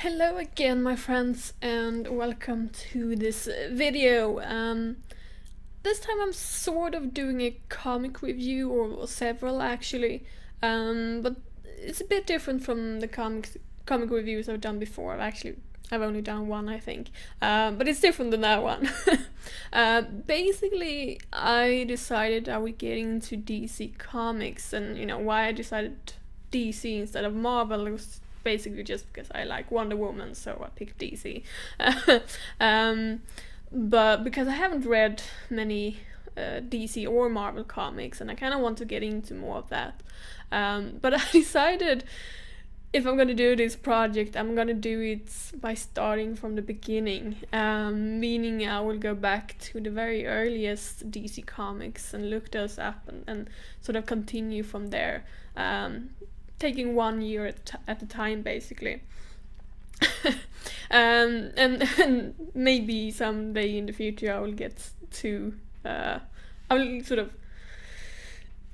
Hello again, my friends, and welcome to this video. This time I'm sort of doing a comic review, or several actually, but it's a bit different from the comic reviews I've done before. I've only done one, I think, but it's different than that one. Basically, I decided I would get into DC Comics, and why I decided DC instead of Marvel. It was basically just because I like Wonder Woman, so I picked DC. um, but because I haven't read many DC or Marvel comics, and I kind of want to get into more of that. But I decided if I'm gonna do this project, I'm gonna do it by starting from the beginning, meaning I will go back to the very earliest DC comics and look those up and sort of continue from there. Taking 1 year at a time, basically. And maybe someday in the future I will get to I will sort of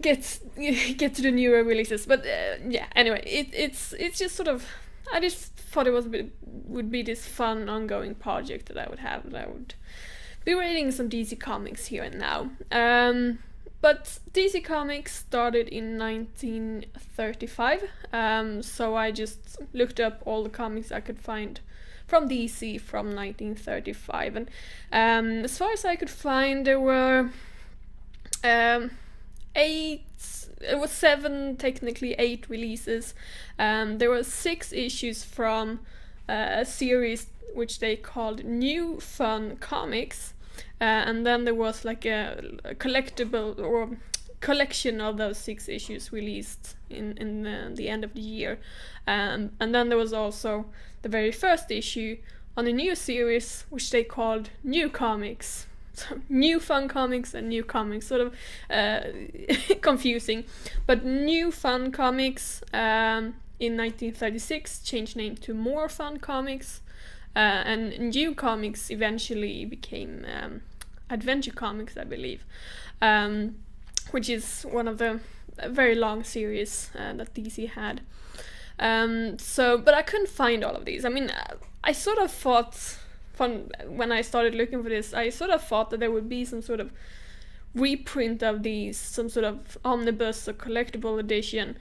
get to the newer releases. But yeah, anyway, it's just sort of, I just thought it would be this fun ongoing project that I would have, that I would be reading some DC comics here and now. But DC Comics started in 1935, so I just looked up all the comics I could find from DC from 1935, and as far as I could find, there were technically eight releases. There were 6 issues from a series which they called New Fun Comics. And then there was like a collectible or collection of those 6 issues released in the end of the year. And then there was also the very first issue on a new series, which they called New Comics. So New Fun Comics and New Comics, sort of confusing. But New Fun Comics in 1936 changed name to More Fun Comics. And New Comics eventually became Adventure Comics, I believe, which is one of the very long series that DC had. But I couldn't find all of these. I mean, I sort of thought, when I started looking for this, I sort of thought that there would be some sort of reprint of these, some sort of omnibus or collectible edition.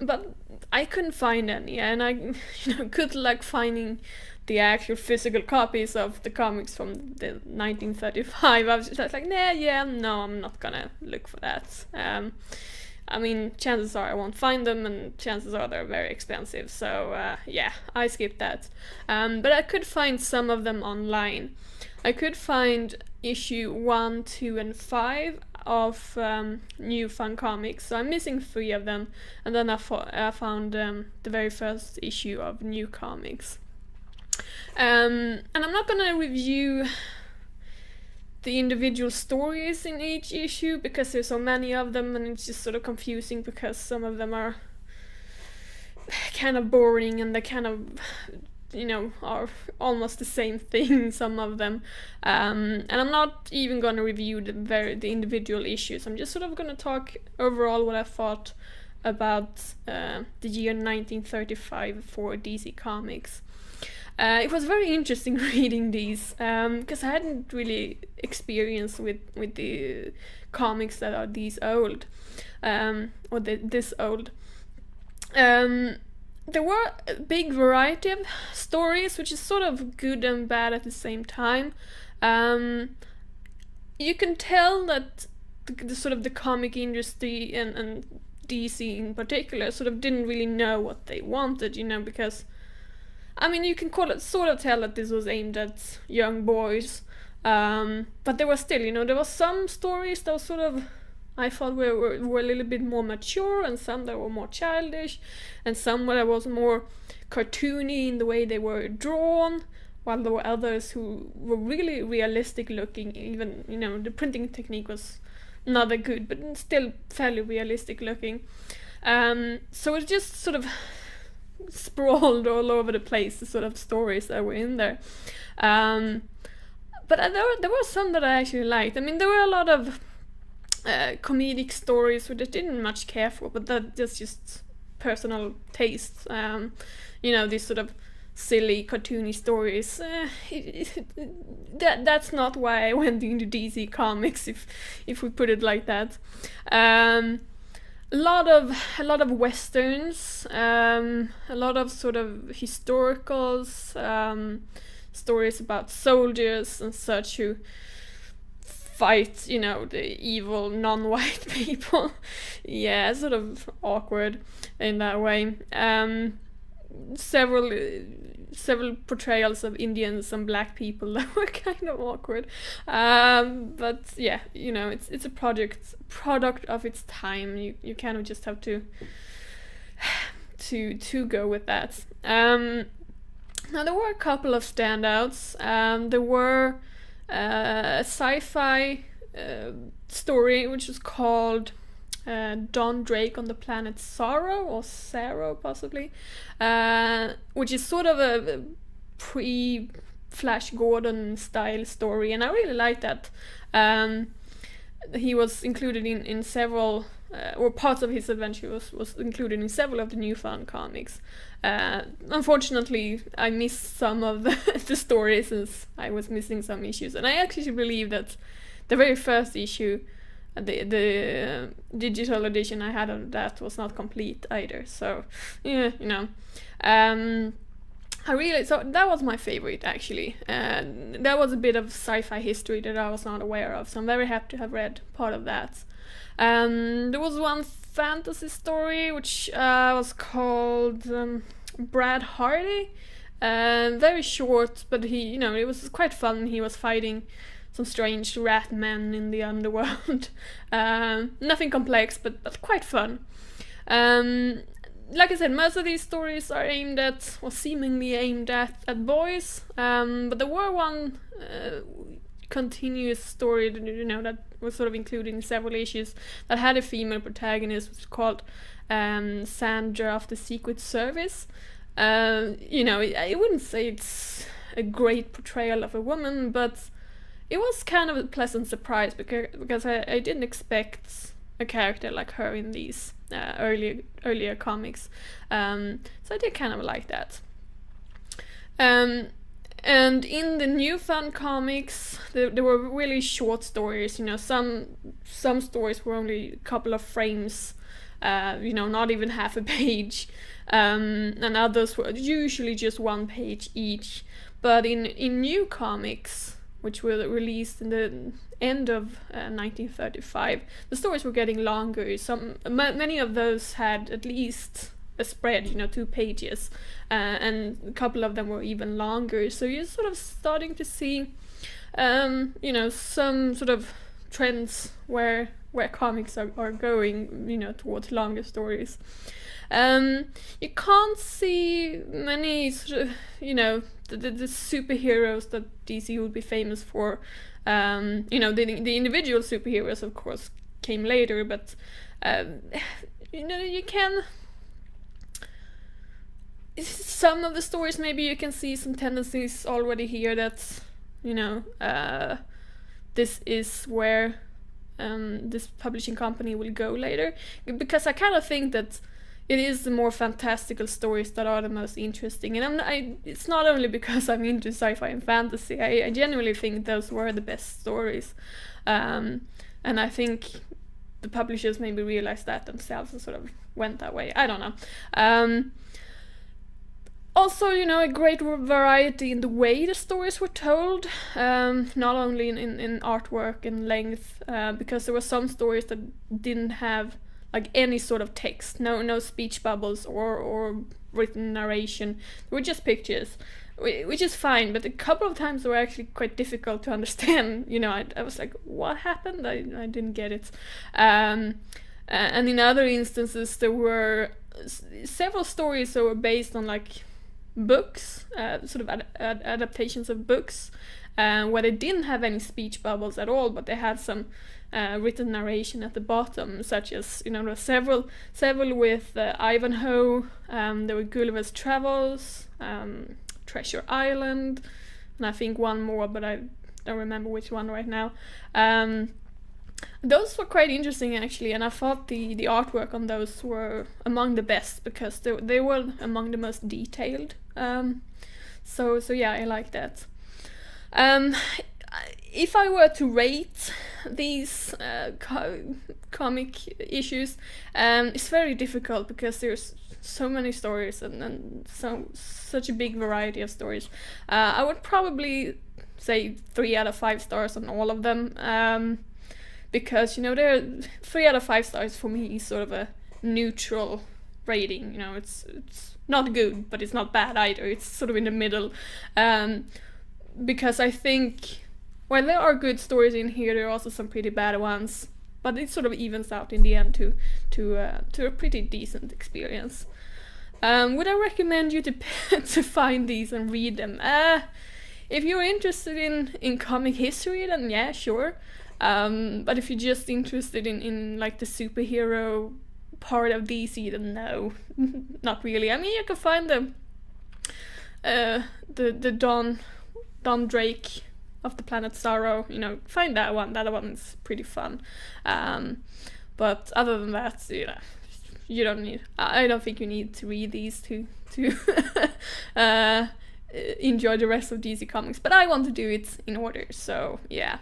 But I couldn't find any, and I good luck finding the actual physical copies of the comics from the 1935. I was just like, no, I'm not gonna look for that. I mean, chances are I won't find them, and chances are they're very expensive, so yeah, I skipped that. But I could find some of them online. I could find issue 1, 2, and 5 of New Fun Comics, so I'm missing 3 of them, and then I found the very first issue of New Comics. And I'm not gonna review the individual stories in each issue because there's so many of them, and it's just sort of confusing because some of them are kind of boring, and they kind of are almost the same thing, some of them. And I'm not even going to review the individual issues. I'm just sort of going to talk overall what I thought about the year 1935 for DC Comics. It was very interesting reading these because I hadn't really experienced with the comics that are this old. There were a big variety of stories, which is sort of good and bad at the same time. You can tell that the sort of the comic industry and DC in particular sort of didn't really know what they wanted, because I mean, you can sort of tell that this was aimed at young boys, but there was still, there was some stories that was sort of, I thought were a little bit more mature, and some that were more childish, and some that was more cartoony in the way they were drawn, while there were others who were really realistic looking. Even, the printing technique was not that good, but still fairly realistic looking. So it just sort of sprawled all over the place, the sort of stories that were in there. But there were some that I actually liked. I mean, there were a lot of comedic stories which I didn't much care for, but that's just personal tastes. These sort of silly, cartoony stories. That's not why I went into DC Comics, if we put it like that. A lot of westerns, a lot of sort of historicals, stories about soldiers and such who fight, the evil non-white people. Yeah, sort of awkward in that way. Several portrayals of Indians and black people that were kind of awkward, but yeah, it's a product of its time. You kind of just have to go with that. Now there were a couple of standouts. There were a sci-fi story which was called Don Drake on the Planet Sorrow, or Sarrow possibly, which is sort of a pre-Flash Gordon style story, and I really like that. He was included in several, or parts of his adventure was included in several of the New Fun comics. Unfortunately, I missed some of the stories since I was missing some issues, and I actually believe that the very first issue, the digital edition I had of that, was not complete either. So yeah, so that was my favorite actually. That was a bit of sci-fi history that I was not aware of, so I'm very happy to have read part of that. There was one fantasy story which was called Brad Hardy. Very short, but it was quite fun. He was fighting some strange rat men in the underworld. Nothing complex, but quite fun. Like I said, most of these stories are seemingly aimed at boys, but there were one continuous story that was sort of included in several issues that had a female protagonist, which was called Sandra of the Secret Service. I wouldn't say it's a great portrayal of a woman, but it was kind of a pleasant surprise because I didn't expect a character like her in these earlier comics. So I did kind of like that. And in the New Fun comics, there were really short stories. Some stories were only a couple of frames, not even half a page, and others were usually just one page each. But in new comics, which were released in the end of 1935, the stories were getting longer. Many of those had at least a spread, 2 pages, and a couple of them were even longer. So you're sort of starting to see, some sort of trends where comics are going, towards longer stories. You can't see many sort of, the superheroes that DC would be famous for. The individual superheroes, of course, came later, but you can. Some of the stories, maybe you can see some tendencies already here that, this is where this publishing company will go later, because I kind of think that it is the more fantastical stories that are the most interesting, and it's not only because I'm into sci-fi and fantasy. I genuinely think those were the best stories, and I think the publishers maybe realized that themselves and sort of went that way. I don't know. Also, a great variety in the way the stories were told, not only in artwork and length, because there were some stories that didn't have like any sort of text, no speech bubbles or written narration. They were just pictures, which is fine, but a couple of times they were actually quite difficult to understand. I was like, what happened? I didn't get it. And in other instances, there were several stories that were based on like books, sort of adaptations of books, where they didn't have any speech bubbles at all, but they had some written narration at the bottom, such as there were several with Ivanhoe. There were Gulliver's Travels, Treasure Island, and I think one more, but I don't remember which one right now. Those were quite interesting actually, and I thought the artwork on those were among the best because they were among the most detailed. So yeah, I like that. Um, if I were to rate these comic issues, it's very difficult because there's so many stories and such a big variety of stories. I would probably say 3 out of 5 stars on all of them. Because they're 3 out of 5 stars for me is sort of a neutral rating. It's not good, but it's not bad either. It's sort of in the middle. Because I think while there are good stories in here, there are also some pretty bad ones. But it sort of evens out in the end to a pretty decent experience. Would I recommend you to to find these and read them? If you're interested in comic history, then yeah, sure. But if you're just interested in like the superhero part of DC, then no, not really. I mean, you can find the Don Drake of the Planet Sorrow. Find that one. That one's pretty fun. But other than that, you don't need. I don't think you need to read these to enjoy the rest of DC Comics. But I want to do it in order, so yeah.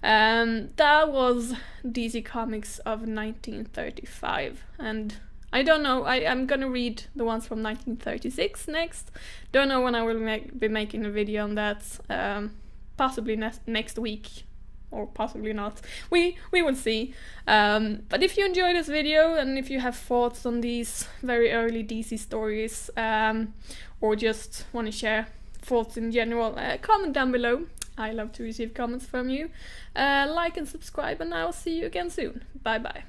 That was DC Comics of 1935, and I don't know, I'm gonna read the ones from 1936 next. Don't know when I will be making a video on that, possibly next week, or possibly not. We will see. But if you enjoyed this video, and if you have thoughts on these very early DC stories, or just want to share thoughts in general, comment down below. I love to receive comments from you. Like and subscribe, and I'll see you again soon. Bye bye.